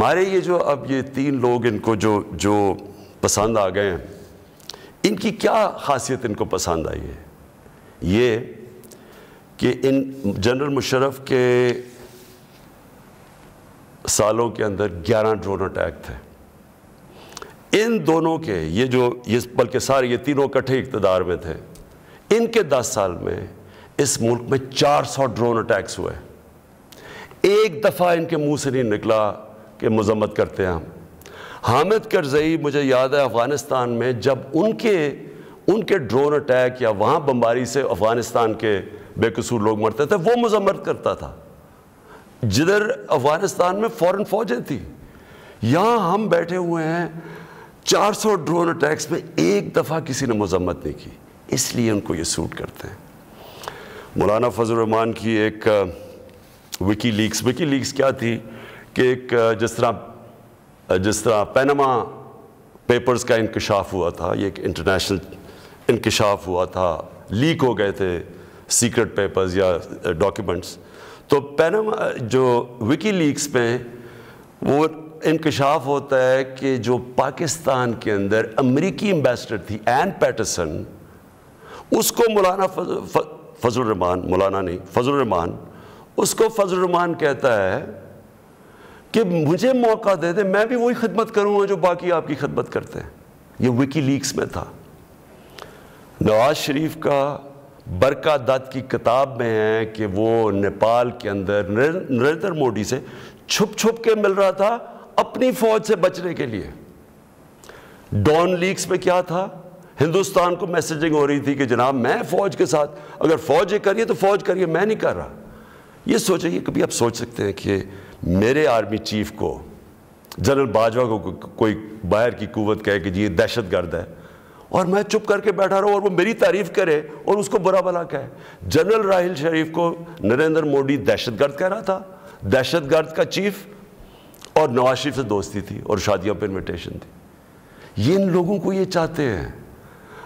ہمارے یہ جو اب یہ 3 لوگ ان کو جو پسند آ گئے ہیں، ان کی کیا خاصیت ان کو پسند آئی ہے؟ یہ کہ ان جنرل مشرف کے سالوں کے اندر 11 ڈرون اٹیک تھے. ان دونوں کے یہ بلکہ سارے یہ تینوں اکٹھے اقتدار میں تھے. ان کے 10 سال میں اس ملک میں 400 ڈرون اٹیکس ہوئے. ایک دفعہ ان کے منہ سے نہیں نکلا کہ مذمت کرتے ہیں ہم. حامد کرزئی مجھے یاد ہے افغانستان میں جب ان کے ڈرون اٹیک یا وہاں بمباری سے افغانستان کے بے قصور لوگ مرتے تھے، وہ مذمت کرتا تھا. جدھر افغانستان میں فورن فوجیں تھی، یہاں ہم بیٹھے ہوئے ہیں 400 ڈرون اٹیکس میں ایک دفعہ کسی نے مذمت نہیں کی. اس لیے ان کو یہ سوٹ کرتے ہیں. مولانا فضل الرحمان کی ایک وکی لیکس کیا تھی کہ ایک جس طرح پیناما پیپرز کا انکشاف ہوا تھا، یہ ایک انٹرنیشنل انکشاف ہوا تھا، لیک ہو گئے تھے سیکرٹ پیپرز یا ڈاکیومنٹس. تو پیناما جو وکی لیکس میں وہ انکشاف ہوتا ہے کہ جو پاکستان کے اندر امریکی ایمبیسڈر تھی این پیٹرسن، اس کو مولانا فضل الرحمان اس کو فضل الرحمان کہتا ہے کہ مجھے موقع دے دے، میں بھی وہی خدمت کروں گا جو باقی آپ کی خدمت کرتے ہیں. یہ وکی لیکس میں تھا. نواز شریف کا برکا دت کی کتاب میں ہے کہ وہ نیپال کے اندر نریندر مودی سے چھپ کے مل رہا تھا اپنی فوج سے بچنے کے لیے. ڈان لیکس میں کیا تھا؟ ہندوستان کو میسیجنگ ہو رہی تھی کہ جناب میں فوج کے ساتھ، اگر فوج یہ کریے تو فوج کریے، میں نہیں کر رہا. یہ سوچیں، کبھی آپ سوچ سکتے ہیں کہ میرے آرمی چیف کو، جنرل باجوہ کو کوئی باہر کی قوت کہے کہ جی یہ دہشت گرد ہے، اور میں چپ کر کے بیٹھا رہا ہوں اور وہ میری تعریف کرے اور اس کو برا بھلا کہے. جنرل راحیل شریف کو نریندر مودی دہشت گرد کہہ رہا تھا، دہشت گرد کا چیف، اور نواز شریف سے دوستی تھی اور شادیوں پہ انویٹیشن تھی. یہ ان لوگوں کو یہ چاہتے ہیں.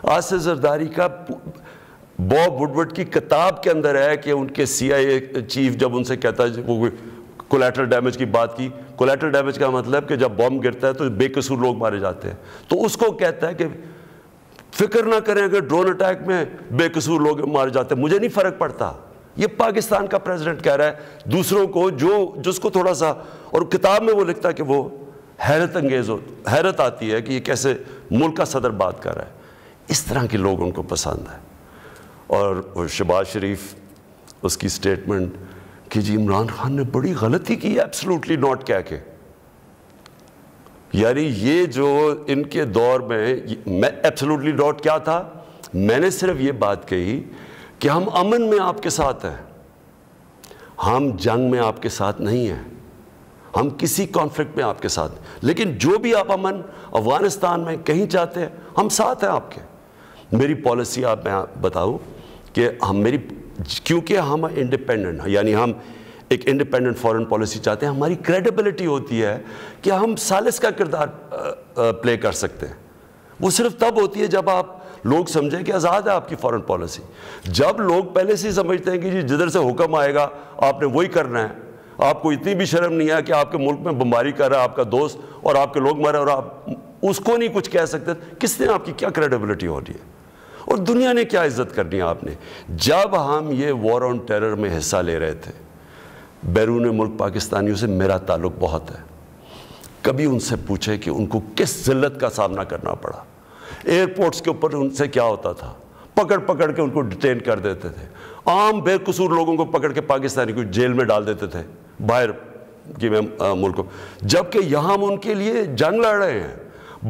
آصف زرداری کا باب وڈورڈ کی کتاب کے اندر ہے کہ ان کے سی آئی اے چیف جب ان سے کہتا ہے، وہ کولیٹرل ڈیمیج کی بات کی. کولیٹرل ڈیمیج کا مطلب کہ جب بم گرتا ہے تو بے قصور لوگ مارے جاتے ہیں. تو اس کو کہتا ہے کہ فکر نہ کریں اگر ڈرون اٹیک میں بے قصور لوگ مارے جاتے ہیں، مجھے نہیں فرق پڑتا. یہ پاکستان کا پریزیڈنٹ کہہ رہا ہے دوسروں کو جس کو تھوڑا سا، اور کتاب میں وہ لکھتا ہے کہ وہ حیرت آتی ہے کہ یہ کیسے ملک کا صدر بات کر رہا ہے. اس طرح کے لوگ ان کو پسند ہیں. اور شہباز شریف اس کی سٹیٹمنٹ کہ جی عمران خان نے بڑی غلطی کی ہے ایبسلوٹلی ناٹ کہہ کے. یعنی یہ جو ان کے دور میں ایبسلوٹلی ناٹ کیا تھا، میں نے صرف یہ بات کہی کہ ہم امن میں آپ کے ساتھ ہیں، ہم جنگ میں آپ کے ساتھ نہیں ہیں، ہم کسی کانفلکٹ میں آپ کے ساتھ، لیکن جو بھی آپ امن افغانستان میں کہیں چاہتے ہیں ہم ساتھ ہیں آپ کے. میری پالیسی آپ میں بتاؤں کہ کیونکہ ہم انڈیپینڈنٹ ہیں، یعنی ہم ایک انڈیپینڈنٹ فورن پالیسی چاہتے ہیں، ہماری کریڈیبلٹی ہوتی ہے کہ ہم ثالث کا کردار پلے کر سکتے ہیں. وہ صرف تب ہوتی ہے جب آپ لوگ سمجھیں کہ آزاد ہے آپ کی فورن پالیسی. جب لوگ پہلے سے سمجھتے ہیں کہ جی جدھر سے حکم آئے گا آپ نے وہی کرنا ہے، آپ کو اتنی بھی شرم نہیں ہے کہ آپ کے ملک میں بمباری کر رہا ہے آپ کا دوست اور آپ کے لوگ مرے اور آپ اس کو نہیں کچھ کہہ سکتے، کس نے آپ کی کیا کریڈیبلٹی ہو رہی ہے اور دنیا نے کیا عزت کرنی ہے آپ نے. جب ہم یہ وار آن ٹیرر میں حصہ لے رہے تھے، بیرون ملک پاکستانیوں سے میرا تعلق بہت ہے. کبھی ان سے پوچھے کہ ان کو کس ذلت کا سامنا کرنا پڑا. ایئرپورٹس کے اوپر ان سے کیا ہوتا تھا، پکڑ کے ان کو ڈیٹین کر دیتے تھے. عام بے قصور لوگوں کو پکڑ کے پاکستانی کو جیل میں ڈال دیتے تھے باہر کی ملکوں، جبکہ یہاں ہم ان کے لیے جنگ لڑ رہے ہیں،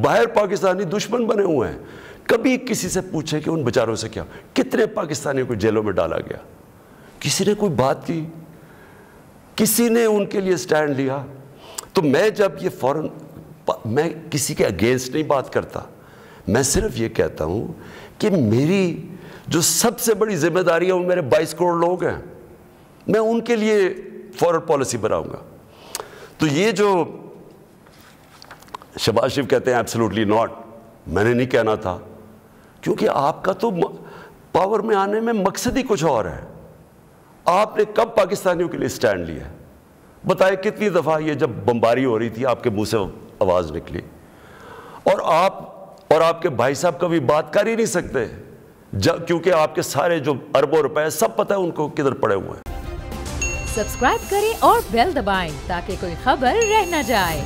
باہر پاکستانی دشمن بنے ہوئے ہیں. کبھی کسی سے پوچھے کہ ان بیچاروں سے کیا، کتنے پاکستانیوں کو جیلوں میں ڈالا گیا، کسی نے کوئی بات کی، کسی نے ان کے لیے سٹینڈ لیا. تو میں جب یہ میں کسی کے اگینسٹ نہیں بات کرتا، میں صرف یہ کہتا ہوں کہ میری جو سب سے بڑی ذمہ داری ہے وہ میرے 22 کروڑ لوگ ہیں، میں ان کے لیے فورن پالیسی بناؤں گا. تو یہ جو شہباز شریف کہتے ہیں ایبسلوٹلی ناٹ، میں نے نہیں کہنا تھا، کیونکہ آپ کا تو پاور میں آنے میں مقصد ہی کچھ اور ہے. آپ نے کب پاکستانیوں کے لیے سٹینڈ لیا ہے؟ بتائیں کتنی دفعہ یہ جب بمباری ہو رہی تھی آپ کے منہ سے آواز نکلی، اور آپ کے بھائی صاحب کبھی بات کر ہی نہیں سکتے کیونکہ آپ کے سارے جو اربوں روپے سب پتہ ہے ان کو کدھر پڑے ہوئے ہیں۔ سبسکرائب کریں اور بیل دبائیں تاکہ کوئی خبر رہ نہ جائے۔